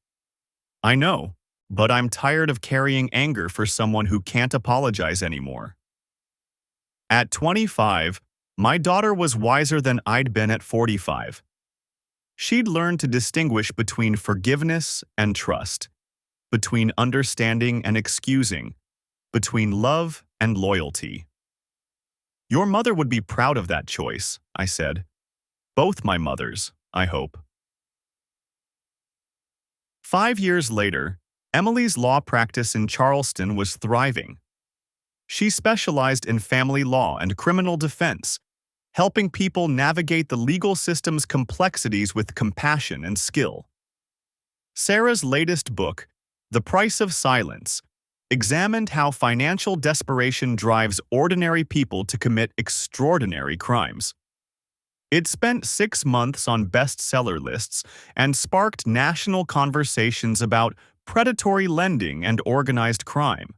I know, but I'm tired of carrying anger for someone who can't apologize anymore. At 25, my daughter was wiser than I'd been at 45. She'd learned to distinguish between forgiveness and trust, between understanding and excusing, between love and loyalty. Your mother would be proud of that choice, I said. Both my mothers, I hope. 5 years later, Emily's law practice in Charleston was thriving. She specialized in family law and criminal defense, helping people navigate the legal system's complexities with compassion and skill. Sarah's latest book, The Price of Silence, examined how financial desperation drives ordinary people to commit extraordinary crimes. It spent 6 months on bestseller lists and sparked national conversations about predatory lending and organized crime.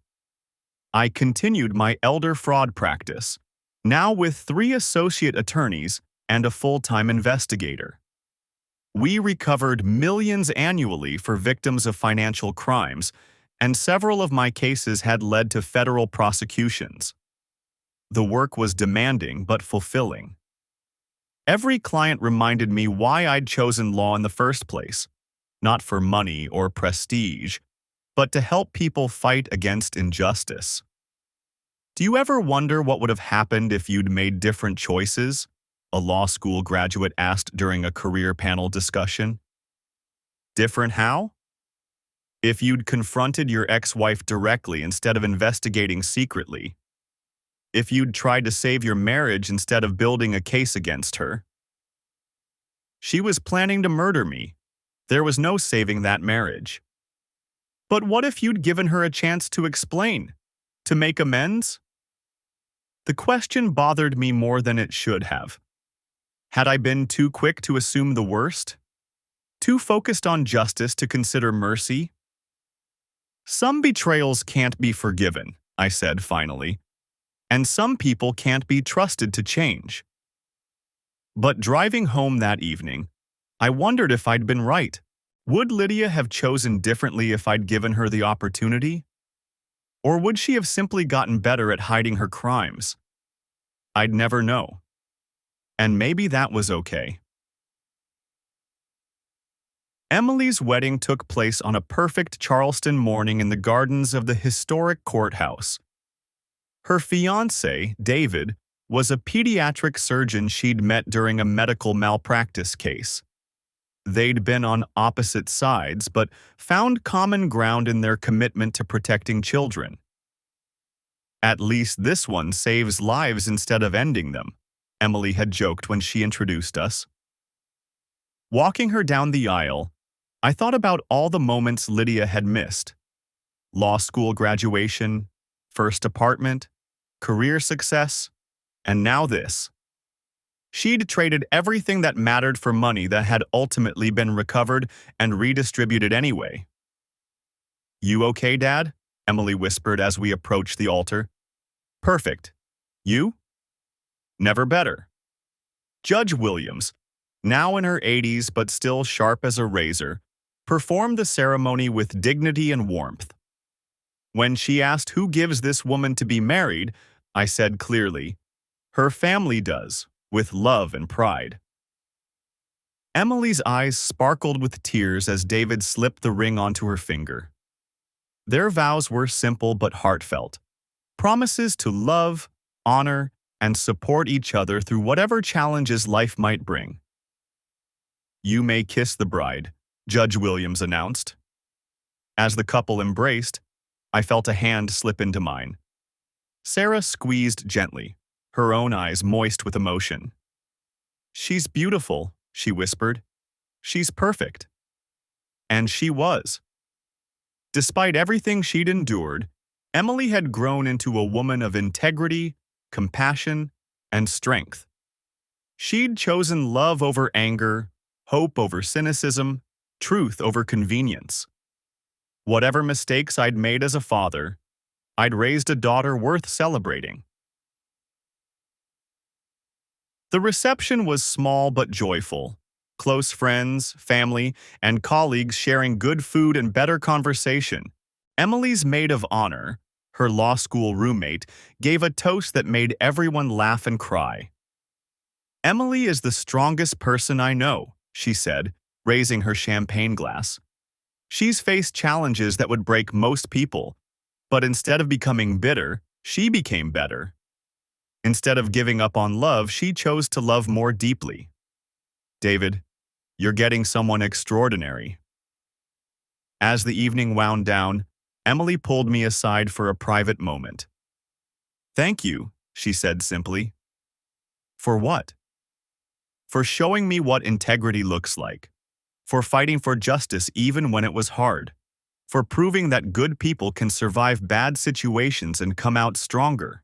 I continued my elder fraud practice, now with 3 associate attorneys and a full-time investigator. We recovered millions annually for victims of financial crimes, and several of my cases had led to federal prosecutions. The work was demanding but fulfilling. Every client reminded me why I'd chosen law in the first place, not for money or prestige, but to help people fight against injustice. Do you ever wonder what would have happened if you'd made different choices? A law school graduate asked during a career panel discussion. Different how? If you'd confronted your ex-wife directly instead of investigating secretly. If you'd tried to save your marriage instead of building a case against her. She was planning to murder me. There was no saving that marriage. But what if you'd given her a chance to explain? To make amends? The question bothered me more than it should have. Had I been too quick to assume the worst? Too focused on justice to consider mercy? Some betrayals can't be forgiven, I said finally, and some people can't be trusted to change. But driving home that evening, I wondered if I'd been right. Would Lydia have chosen differently if I'd given her the opportunity? Or would she have simply gotten better at hiding her crimes? I'd never know. And maybe that was okay. Emily's wedding took place on a perfect Charleston morning in the gardens of the historic courthouse. Her fiancé, David, was a pediatric surgeon she'd met during a medical malpractice case. They'd been on opposite sides, but found common ground in their commitment to protecting children. At least this one saves lives instead of ending them, Emily had joked when she introduced us. Walking her down the aisle, I thought about all the moments Lydia had missed. Law school graduation, first apartment, career success, and now this. She'd traded everything that mattered for money that had ultimately been recovered and redistributed anyway. You okay, Dad? Emily whispered as we approached the altar. Perfect. You? Never better. Judge Williams, now in her 80s but still sharp as a razor, performed the ceremony with dignity and warmth. When she asked who gives this woman to be married, I said clearly, her family does, with love and pride. Emily's eyes sparkled with tears as David slipped the ring onto her finger. Their vows were simple but heartfelt, promises to love, honor, and support each other through whatever challenges life might bring. You may kiss the bride, Judge Williams announced. As the couple embraced, I felt a hand slip into mine. Sarah squeezed gently, her own eyes moist with emotion. She's beautiful, she whispered. She's perfect. And she was. Despite everything she'd endured, Emily had grown into a woman of integrity, compassion, and strength. She'd chosen love over anger, hope over cynicism, truth over convenience. Whatever mistakes I'd made as a father, I'd raised a daughter worth celebrating. The reception was small but joyful. Close friends, family, and colleagues sharing good food and better conversation. Emily's maid of honor, her law school roommate, gave a toast that made everyone laugh and cry. "Emily is the strongest person I know," she said, raising her champagne glass. "She's faced challenges that would break most people, but instead of becoming bitter, she became better. Instead of giving up on love, she chose to love more deeply. David, you're getting someone extraordinary." As the evening wound down, Emily pulled me aside for a private moment. "Thank you," she said simply. "For what?" "For showing me what integrity looks like. For fighting for justice even when it was hard. For proving that good people can survive bad situations and come out stronger."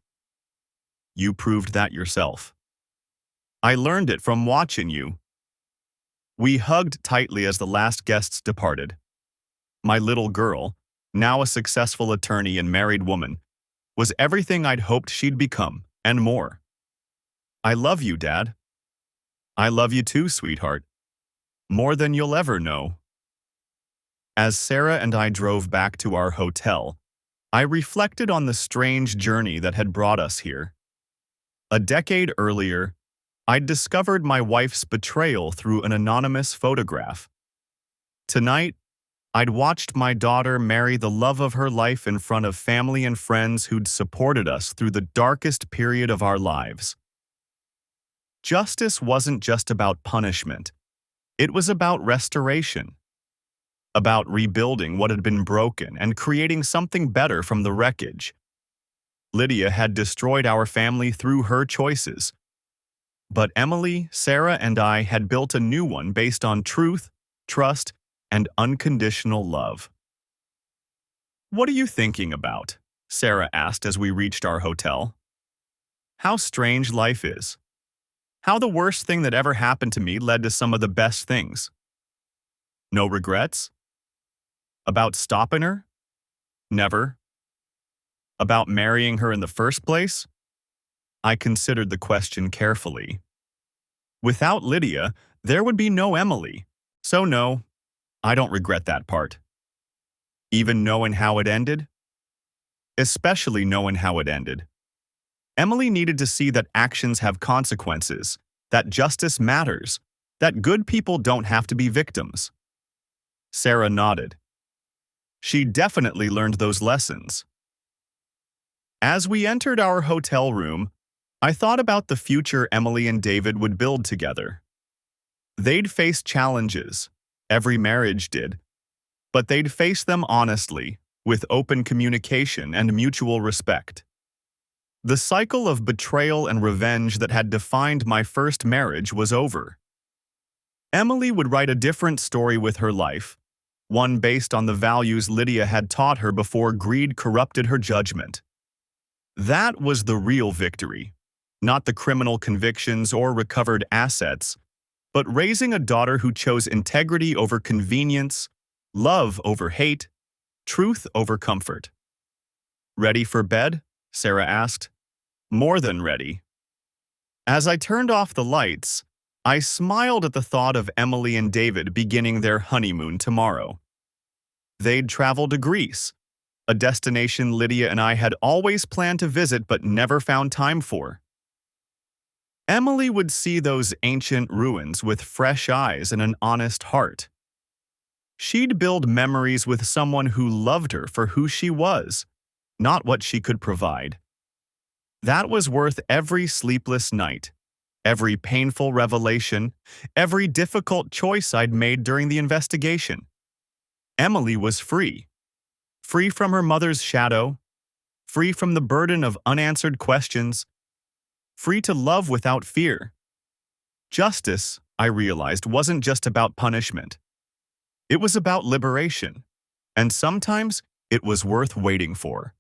"You proved that yourself." "I learned it from watching you." We hugged tightly as the last guests departed. My little girl, now a successful attorney and married woman, was everything I'd hoped she'd become, and more. "I love you, Dad." "I love you too, sweetheart. More than you'll ever know." As Sarah and I drove back to our hotel, I reflected on the strange journey that had brought us here. A decade earlier, I'd discovered my wife's betrayal through an anonymous photograph. Tonight, I'd watched my daughter marry the love of her life in front of family and friends who'd supported us through the darkest period of our lives. Justice wasn't just about punishment. It was about restoration. About rebuilding what had been broken and creating something better from the wreckage. Lydia had destroyed our family through her choices. But Emily, Sarah, and I had built a new one based on truth, trust, and unconditional love. "What are you thinking about?" Sarah asked as we reached our hotel. "How strange life is. How the worst thing that ever happened to me led to some of the best things. No regrets? About stopping her? Never. About marrying her in the first place?" I considered the question carefully. Without Lydia, there would be no Emily. So no, I don't regret that part. Even knowing how it ended? Especially knowing how it ended. Emily needed to see that actions have consequences, that justice matters, that good people don't have to be victims. Sarah nodded. She definitely learned those lessons. As we entered our hotel room, I thought about the future Emily and David would build together. They'd face challenges, every marriage did, but they'd face them honestly, with open communication and mutual respect. The cycle of betrayal and revenge that had defined my first marriage was over. Emily would write a different story with her life, one based on the values Lydia had taught her before greed corrupted her judgment. That was the real victory, not the criminal convictions or recovered assets, but raising a daughter who chose integrity over convenience, love over hate, truth over comfort. "Ready for bed?" Sarah asked. "More than ready." As I turned off the lights, I smiled at the thought of Emily and David beginning their honeymoon tomorrow. They'd travel to Greece, a destination Lydia and I had always planned to visit but never found time for. Emily would see those ancient ruins with fresh eyes and an honest heart. She'd build memories with someone who loved her for who she was, not what she could provide. That was worth every sleepless night, every painful revelation, every difficult choice I'd made during the investigation. Emily was free. Free from her mother's shadow, free from the burden of unanswered questions, free to love without fear. Justice, I realized, wasn't just about punishment. It was about liberation, and sometimes it was worth waiting for.